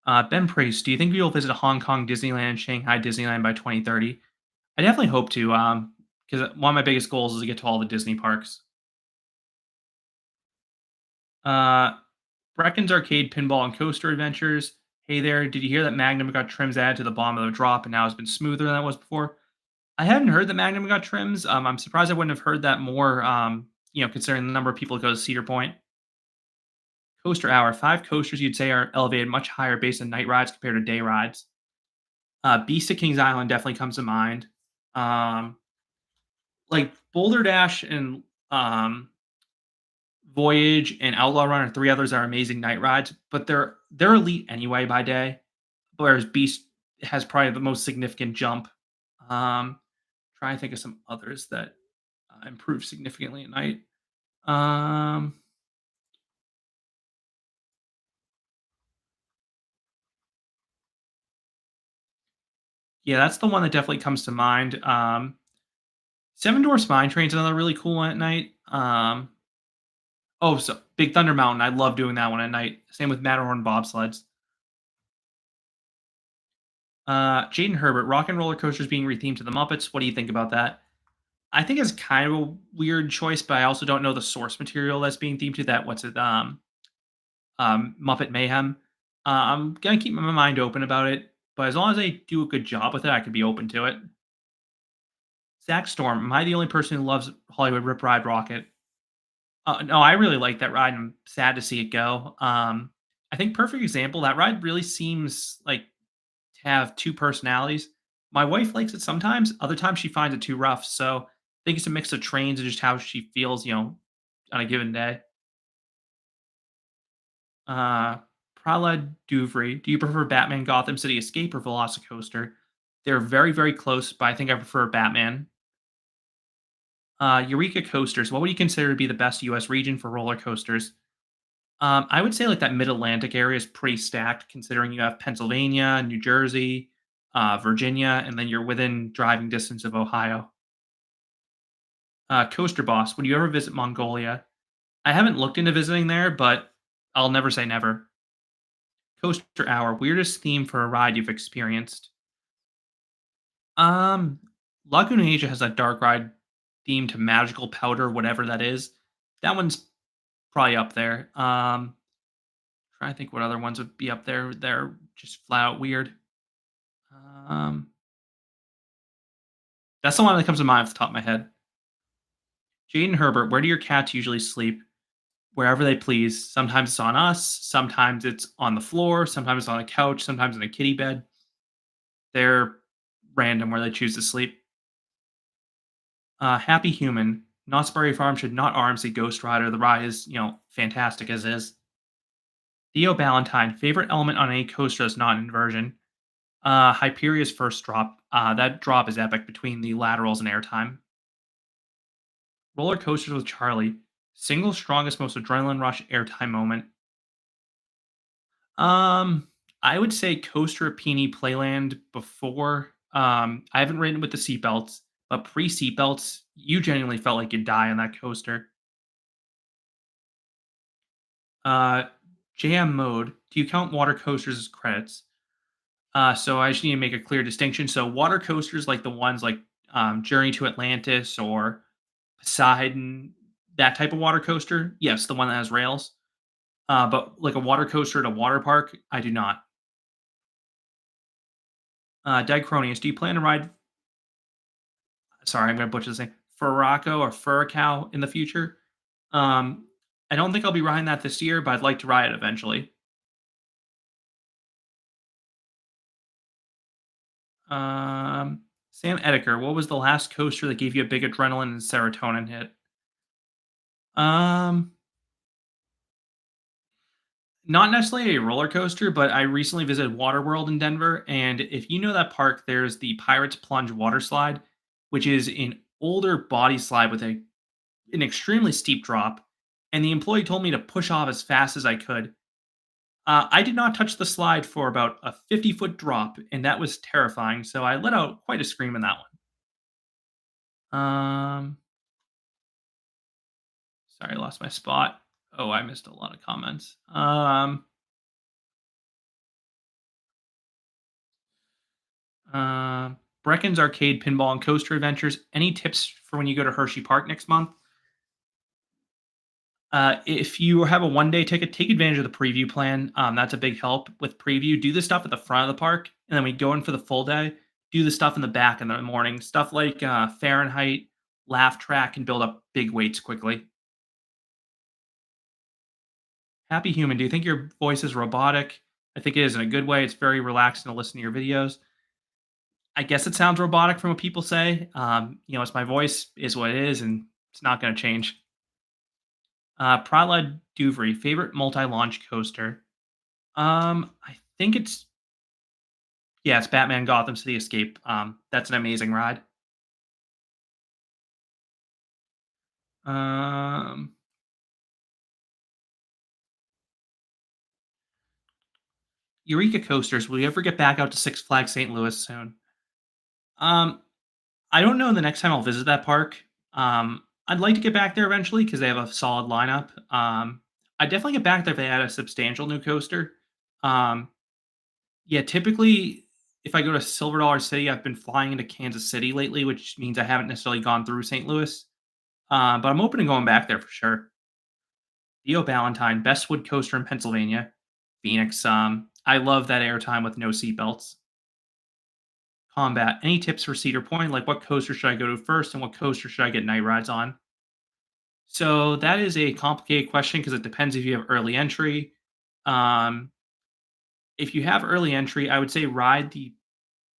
Speaker 1: Ben Priest, do you think you'll visit Hong Kong Disneyland and Shanghai Disneyland by 2030? I definitely hope to, because one of my biggest goals is to get to all the Disney parks. Uh, Brecken's Arcade Pinball and Coaster Adventures. Hey there, did you hear that Magnum got trims added to the bottom of the drop and now it's been smoother than it was before? I hadn't heard that Magnum got trims. I'm surprised I wouldn't have heard that more, considering the number of people that go to Cedar Point. Coaster Hour, 5 coasters you'd say are elevated much higher based on night rides compared to day rides. Beast of Kings Island definitely comes to mind. Um, like Boulder Dash and Voyage and Outlaw Run are 3 others are amazing night rides, but they're elite anyway by day, whereas Beast has probably the most significant jump. Trying to think of some others that improve significantly at night. Um, yeah, that's the one that definitely comes to mind. Seven Dwarfs Mine Train's another really cool one at night. Oh, so Big Thunder Mountain. I love doing that one at night. Same with Matterhorn bobsleds. Jaden Herbert, Rock and Roller Coasters being rethemed to the Muppets. What do you think about that? I think it's kind of a weird choice, but I also don't know the source material that's being themed to that. What's it? Muppet Mayhem. I'm gonna keep my mind open about it, but as long as they do a good job with it, I could be open to it. Zach Storm, am I the only person who loves Hollywood Rip Ride Rocket? No, I really like that ride. I'm sad to see it go. I think perfect example. That ride really seems like to have two personalities. My wife likes it sometimes. Other times she finds it too rough. So I think it's a mix of trains and just how she feels, on a given day. Uh, Pralad Duvry, do you prefer Batman Gotham City Escape or Velocicoaster? They're very, very close, but I think I prefer Batman. Eureka Coasters, what would you consider to be the best US region for roller coasters? I would say like that mid Atlantic area is pretty stacked considering you have Pennsylvania, New Jersey, Virginia, and then you're within driving distance of Ohio. Coaster Boss, would you ever visit Mongolia? I haven't looked into visiting there, but I'll never say never. Coaster Hour, weirdest theme for a ride you've experienced. Um, Laguna Asia has that dark ride theme to magical powder, whatever that is. That one's probably up there. Trying to think what other ones would be up there. They're just flat out weird. Um, that's the one that comes to mind off the top of my head. Jade and Herbert, where do your cats usually sleep? Wherever they please. Sometimes it's on us. Sometimes it's on the floor. Sometimes it's on a couch. Sometimes in a kitty bed. They're random where they choose to sleep. Happy Human. Knott's Berry Farm should not arms the Ghost Rider. The ride is, fantastic as is. Theo Ballantyne. Favorite element on any coaster that's not an inversion. Hyperia's first drop. That drop is epic between the laterals and airtime. Roller coasters with Charlie. Single strongest, most adrenaline rush airtime moment. Um, I would say Coaster Peony Playland before. I haven't ridden with the seatbelts, but pre seatbelts, you genuinely felt like you'd die on that coaster. Uh, Jam mode. Do you count water coasters as credits? So I just need to make a clear distinction. So water coasters, like the ones like Journey to Atlantis or Poseidon, that type of water coaster. Yes, the one that has rails. But like a water coaster at a water park, I do not. Dicronius, do you plan to ride? Sorry, I'm going to butcher this name. Furaco or Furacow in the future? Um, I don't think I'll be riding that this year, but I'd like to ride it eventually. Sam Edeker, what was the last coaster that gave you a big adrenaline and serotonin hit? Um, Not necessarily a roller coaster, but I recently visited Waterworld in Denver, and if you know that park, there's the Pirates Plunge water slide, which is an older body slide with an extremely steep drop. And the employee told me to push off as fast as I could. I did not touch the slide for about a 50-foot drop, and that was terrifying. So I let out quite a scream in that one. Sorry, I lost my spot. Oh, I missed a lot of comments. Uh, Brecken's Arcade Pinball and Coaster Adventures. Any tips for when you go to Hershey Park next month? If you have a 1-day ticket, take advantage of the preview plan. That's a big help with preview. Do the stuff at the front of the park, and then we go in for the full day. Do the stuff in the back in the morning. Stuff like Fahrenheit, laugh track, can build up big weights quickly. Happy Human, do you think your voice is robotic? I think it is in a good way. It's very relaxing to listen to your videos. I guess it sounds robotic from what people say. It's my voice is what it is, and it's not going to change. Prahlad Duvry, favorite multi-launch coaster. I think it's Batman Gotham City Escape. That's an amazing ride. Um, Eureka coasters. Will you ever get back out to Six Flags St. Louis soon? Um, I don't know the next time I'll visit that park. I'd like to get back there eventually because they have a solid lineup. I'd definitely get back there if they had a substantial new coaster. Um, yeah, typically, if I go to Silver Dollar City, I've been flying into Kansas City lately, which means I haven't necessarily gone through St. Louis. But I'm open to going back there for sure. Theo Ballantyne, best wood coaster in Pennsylvania. Phoenix. I love that airtime with no seatbelts. Combat. Any tips for Cedar Point? Like what coaster should I go to first, and what coaster should I get night rides on? So that is a complicated question because it depends if you have early entry. Um, if you have early entry, I would say ride the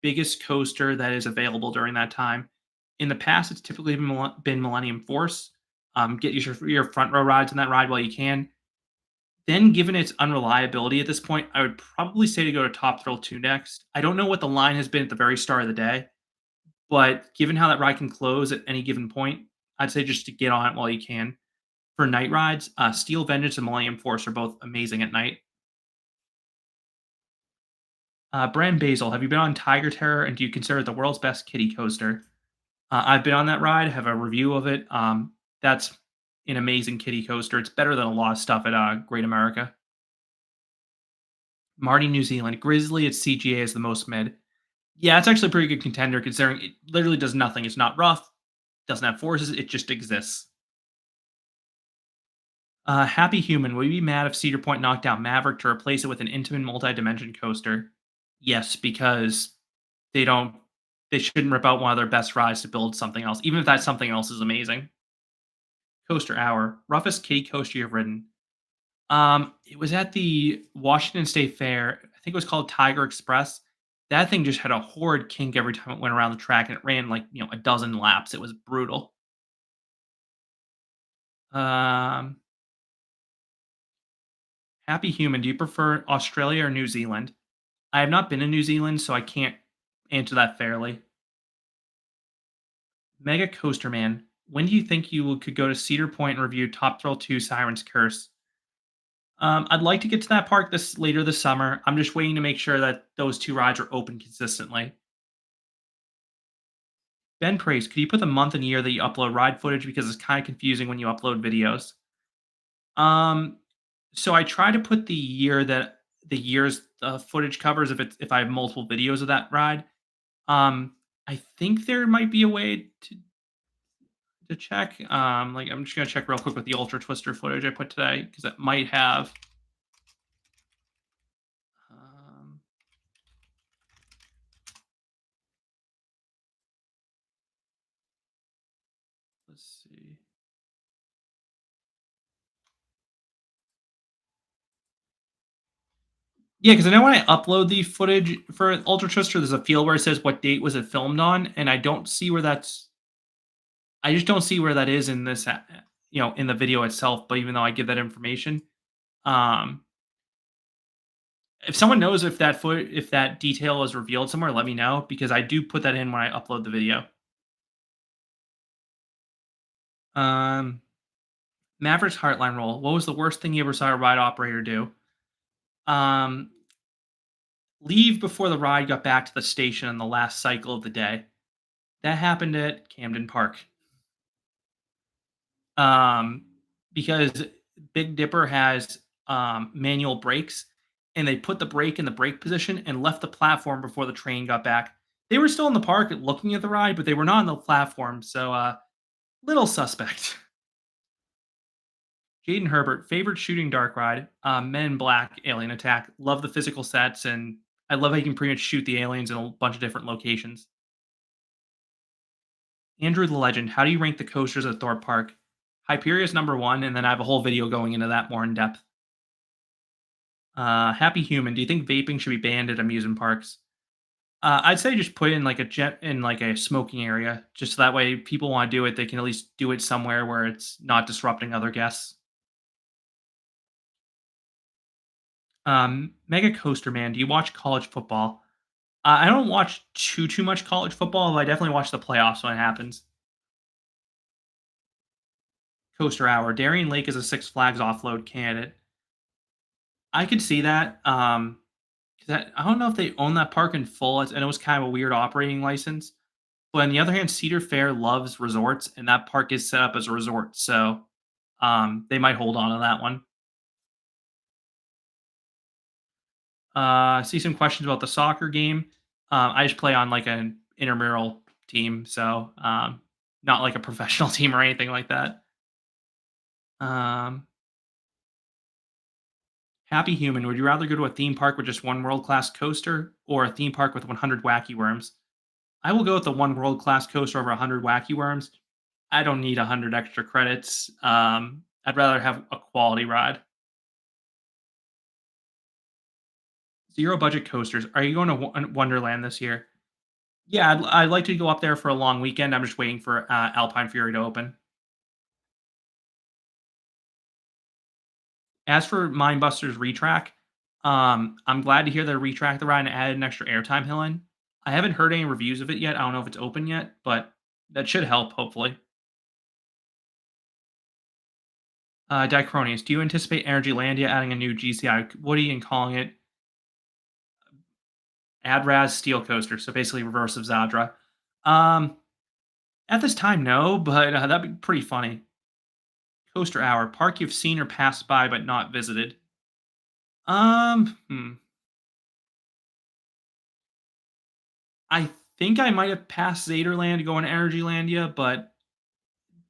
Speaker 1: biggest coaster that is available during that time. In the past, it's typically been Millennium Force. Get your front row rides on that ride while you can. Then, given its unreliability at this point, I would probably say to go to Top Thrill 2 next. I don't know what the line has been at the very start of the day, but given how that ride can close at any given point, I'd say just to get on it while you can. For night rides, Steel Vengeance and Millennium Force are both amazing at night. Brand Basil, have you been on Tiger Terror, and do you consider it the world's best kiddie coaster? I've been on that ride, have a review of it. That's an amazing kiddie coaster. It's better than a lot of stuff at Great America. Marty, New Zealand. Grizzly, its CGA is the most mid. Yeah, it's actually a pretty good contender considering it literally does nothing. It's not rough, doesn't have forces, it just exists. Happy Human, will you be mad if Cedar Point knocked out Maverick to replace it with an intimate multi-dimension coaster? Yes, because they don't they shouldn't rip out one of their best rides to build something else, even if that something else is amazing. Coaster Hour, roughest kitty coaster you've ridden. It was at the Washington State Fair. I think it was called Tiger Express. That thing just had a horrid kink every time it went around the track, and it ran like a dozen laps. It was brutal. Um, Happy Human, do you prefer Australia or New Zealand? I have not been to New Zealand, so I can't answer that fairly. Mega Coaster Man, when do you think could go to Cedar Point and review Top Thrill 2 Siren's Curse? I'd like to get to that park this later this summer. I'm just waiting to make sure that those two rides are open consistently. Ben Praise, could you put the month and year that you upload ride footage because it's kind of confusing when you upload videos? Um, so I try to put the years footage covers if I have multiple videos of that ride. I think there might be a way to check. Like I'm just gonna check real quick with the Ultra Twister footage I put today because it might have. Um, let's see. Yeah, because I know when I upload the footage for Ultra Twister, there's a field where it says what date was it filmed on, and I don't see where that's. I just don't see where that is in this, in the video itself. But even though I give that information, um, if someone knows if that detail is revealed somewhere, let me know because I do put that in when I upload the video. Um, Maverick's Heartline roll. What was the worst thing you ever saw a ride operator do? Um, Leave before the ride got back to the station on the last cycle of the day. That happened at Camden Park. Um, because Big Dipper has manual brakes, and they put the brake in the brake position and left the platform before the train got back. They were still in the park looking at the ride, but they were not on the platform. So, little suspect. Jaden Herbert, favorite shooting dark ride, Men in Black, Alien Attack. Love the physical sets, and I love how you can pretty much shoot the aliens in a bunch of different locations. Andrew the Legend, how do you rank the coasters at Thorpe Park? Hyperion is number one, and then I have a whole video going into that more in depth. Happy Human, do you think vaping should be banned at amusement parks? I'd say just put it in like a jet in like a smoking area, just so that way people want to do it, they can at least do it somewhere where it's not disrupting other guests. Mega Coaster Man, do you watch college football? I don't watch too much college football, but I definitely watch the playoffs when it happens. Coaster Hour, Darien Lake is a Six Flags offload candidate. I could see that. 'Cause I don't know if they own that park in full. And it was kind of a weird operating license. But on the other hand, Cedar Fair loves resorts, and that park is set up as a resort. So they might hold on to that one. I see some questions about the soccer game. I just play on like an intramural team, so not like a professional team or anything like that. Um, Happy Human, would you rather go to a theme park with just one world class coaster or a theme park with 100 wacky worms? I will go with the one world class coaster over 100 wacky worms. I don't need 100 extra credits. I'd rather have a quality ride. Zero budget coasters. Are you going to Wonderland this year? Yeah, I'd like to go up there for a long weekend. I'm just waiting for Alpine Fury to open. As for Mindbusters Retrack, I'm glad to hear they retracked the ride and added an extra airtime hill in. I haven't heard any reviews of it yet. I don't know if it's open yet, but that should help, hopefully. Dicronius, do you anticipate Energylandia adding a new GCI Woody and calling it Adraz Steel Coaster? So basically, reverse of Zadra. Um, at this time, no, but that'd be pretty funny. Coaster Hour, park you've seen or passed by but not visited. Hmm. I think I might have passed Zaderland to go in Energylandia, but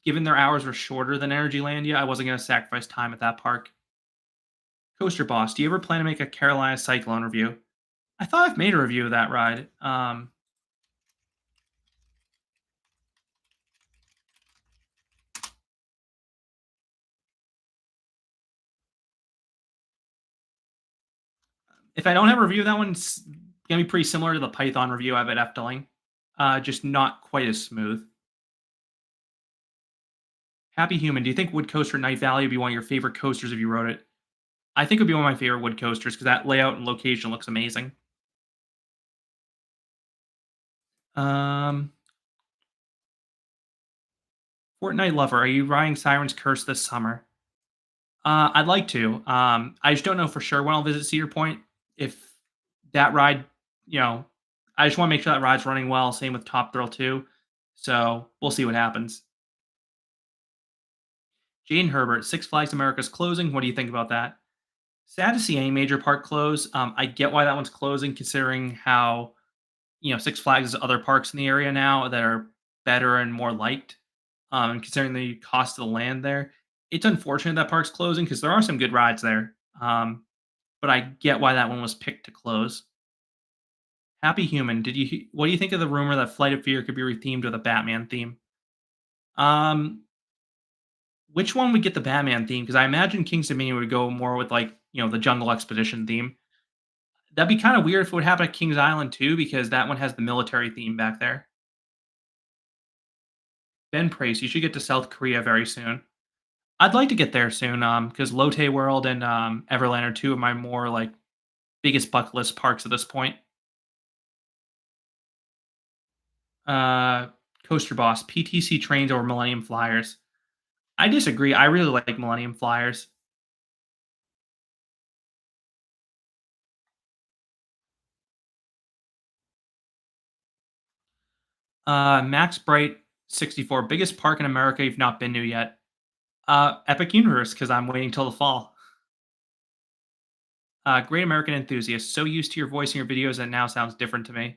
Speaker 1: given their hours were shorter than Energylandia, I wasn't gonna sacrifice time at that park. Coaster Boss, do you ever plan to make a Carolina Cyclone review? I thought I've made a review of that ride. If I don't have a review of that one, it's gonna be pretty similar to the Python review I have at Efteling, just not quite as smooth. Happy Human, do you think Wood Coaster Night Valley would be one of your favorite coasters if you rode it? I think it would be one of my favorite wood coasters because that layout and location looks amazing. Um, Fortnite Lover, are you riding Siren's Curse this summer? I'd like to. I just don't know for sure when I'll visit Cedar Point. If that ride, you know, I just want to make sure that ride's running well. Same with Top Thrill 2. So we'll see what happens. Jane Herbert, Six Flags America's closing. What do you think about that? Sad to see any major park close. I get why that one's closing, considering how Six Flags has other parks in the area now that are better and more liked. And considering the cost of the land there, it's unfortunate that park's closing because there are some good rides there. But I get why that one was picked to close. Happy Human, what do you think of the rumor that Flight of Fear could be rethemed with a Batman theme? Um, which one would get the Batman theme? Because I imagine King's Dominion would go more with the Jungle Expedition theme. That'd be kind of weird if it would happen at King's Island too, because that one has the military theme back there. Ben Prace, you should get to South Korea very soon. I'd like to get there soon, because Lotte World and Everland are two of my more biggest bucket list parks at this point. Uh, Coaster Boss, PTC trains over Millennium Flyers. I disagree. I really like Millennium Flyers. Max Bright 64, biggest park in America you've not been to yet. Epic Universe, because I'm waiting till the fall. Great American Enthusiast, so used to your voice in your videos that now sounds different to me.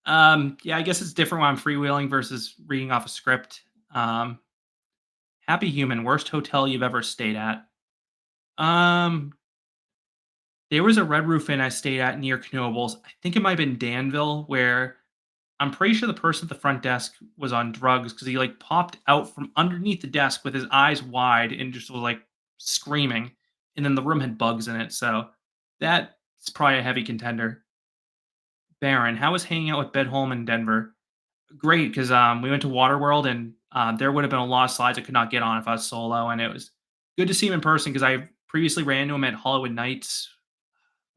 Speaker 1: Yeah, I guess it's different when I'm freewheeling versus reading off a script. Um, Happy Human, worst hotel you've ever stayed at. Um, there was a Red Roof Inn I stayed at near Knobles. I think it might have been Danville, where I'm pretty sure the person at the front desk was on drugs because he popped out from underneath the desk with his eyes wide and just was screaming. And then the room had bugs in it, so that's probably a heavy contender. Baron, how was hanging out with Bedholm in Denver? Great, because we went to Waterworld and there would have been a lot of slides I could not get on if I was solo, and it was good to see him in person because I previously ran into him at Hollywood Nights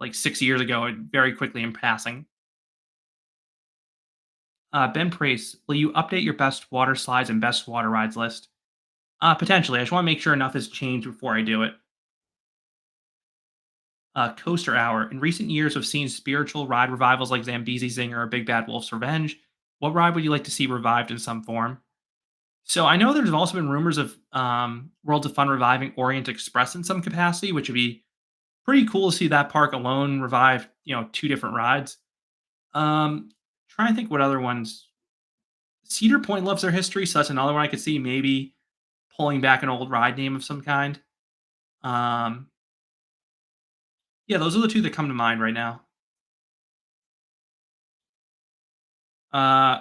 Speaker 1: like 6 years ago, and very quickly in passing. Ben Priest, will you update your best water slides and best water rides list? Potentially. I just want to make sure enough has changed before I do it. Coaster Hour. In recent years, we've seen spiritual ride revivals like Zambezi Zinger or Big Bad Wolf's Revenge. What ride would you like to see revived in some form? So I know there's also been rumors of Worlds of Fun reviving Orient Express in some capacity, which would be pretty cool to see that park alone revive, two different rides. Trying to think what other ones. Cedar Point loves their history, so that's another one I could see maybe pulling back an old ride name of some kind. Um, yeah, those are the two that come to mind right now.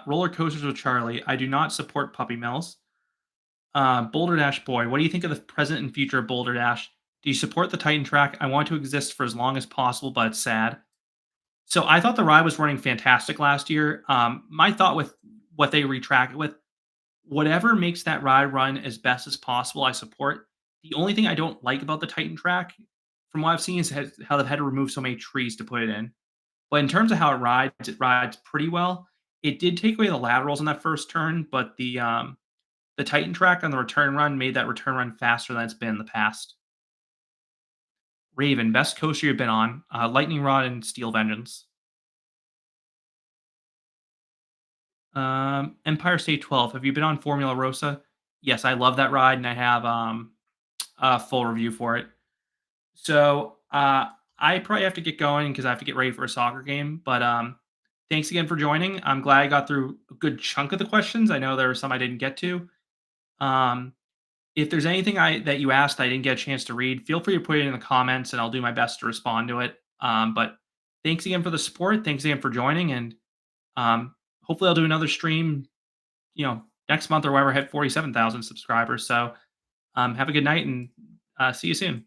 Speaker 1: Roller Coasters with Charlie. I do not support puppy mills. Boulder Dash Boy. What do you think of the present and future of Boulder Dash? Do you support the Titan track? I want to exist for as long as possible, but it's sad. So I thought the ride was running fantastic last year. My thought with what they retrack it with, whatever makes that ride run as best as possible, I support. The only thing I don't like about the Titan track, from what I've seen, is how they've had to remove so many trees to put it in. But in terms of how it rides pretty well. It did take away the laterals on that first turn, but the Titan track on the return run made that return run faster than it's been in the past. Raven, best coaster you've been on. Lightning Rod and Steel Vengeance. Empire State 12. Have you been on Formula Rosa? Yes, I love that ride, and I have a full review for it. So I probably have to get going because I have to get ready for a soccer game. But thanks again for joining. I'm glad I got through a good chunk of the questions. I know there were some I didn't get to. Um, if there's anything that you asked I didn't get a chance to read, feel free to put it in the comments, and I'll do my best to respond to it. But thanks again for the support. Thanks again for joining, and hopefully I'll do another stream, next month or whenever I hit 47,000 subscribers. So have a good night, and see you soon.